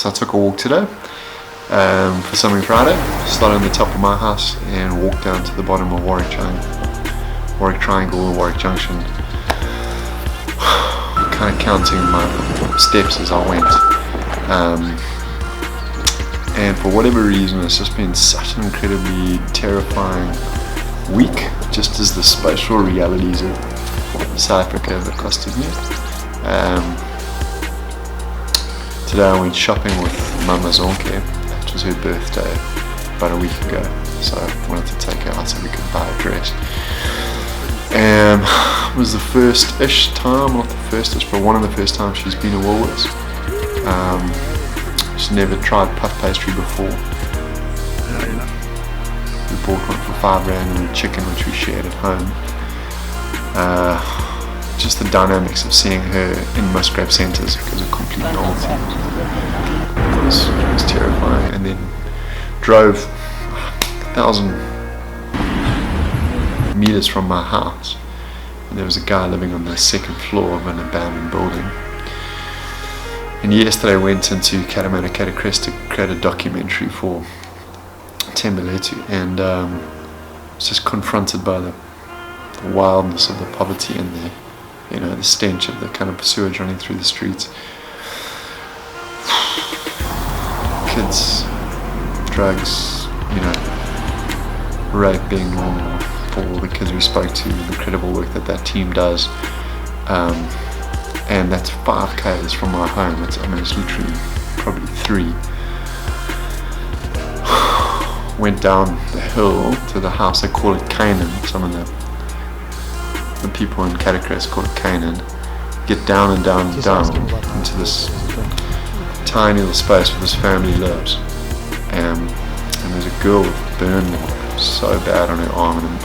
So I took a walk today for Something Friday. Started on the top of my house and walked down to the bottom of Warwick Triangle or Warwick Junction, kind of counting my steps as I went. And for whatever reason, it's just been such an incredibly terrifying week, just as the spatial realities of South Africa have accosted me. Today I went shopping with Mama Zonke. It was her birthday about a week ago, so I wanted to take her out so we could buy a dress. It was the first-ish time, not the first-ish, but one of the first times she's been to Woolworths. She's never tried puff pastry before. We bought one for £5 and a chicken which we shared at home. Just the dynamics of seeing her in Musgrave Centres was a complete novelty. It was terrifying. And then drove 1,000 meters from my house, and there was a guy living on the second floor of an abandoned building. And yesterday I went into Catamount to create a documentary for Tembeletu, and was just confronted by the wildness of the poverty and the stench of the kind of sewage running through the streets. Kids, drugs, rape being normal for all the kids we spoke to, the incredible work that team does. And that's 5 k's from my home. It's literally probably 3. Went down the hill to the house. They call it Canaan. Some of the people in Catercrest call it Canaan. Get down and down and down into this tiny little space where this family lives. And there's a girl with a burn mark so bad on her arm, and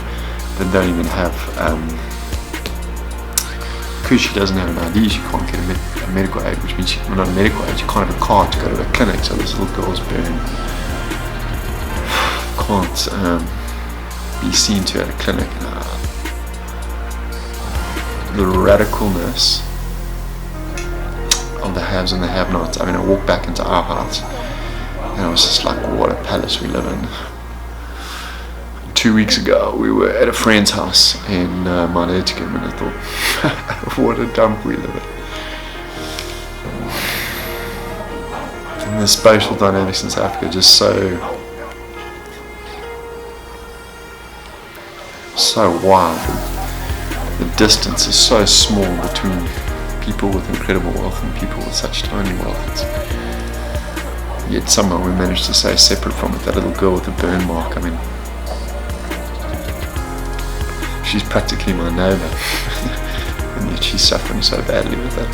they don't even have, because she doesn't have an ID, she can't get a medical aid, which means not a medical aid, she can't have a car to go to a clinic, so this little girl's burn can't be seen to at a clinic. The radicalness of the haves and the have-nots. I walked back into our house and I was just like, what a palace we live in. 2 weeks ago we were at a friend's house in Maleitigam, and I thought, what a dump we live in. And the spatial dynamics in South Africa are just so wide. The distance is so small between people with incredible wealth and people with such tiny wealth. Yet somehow we managed to stay separate from it. That little girl with the burn mark, she's practically my neighbour, and yet she's suffering so badly with that.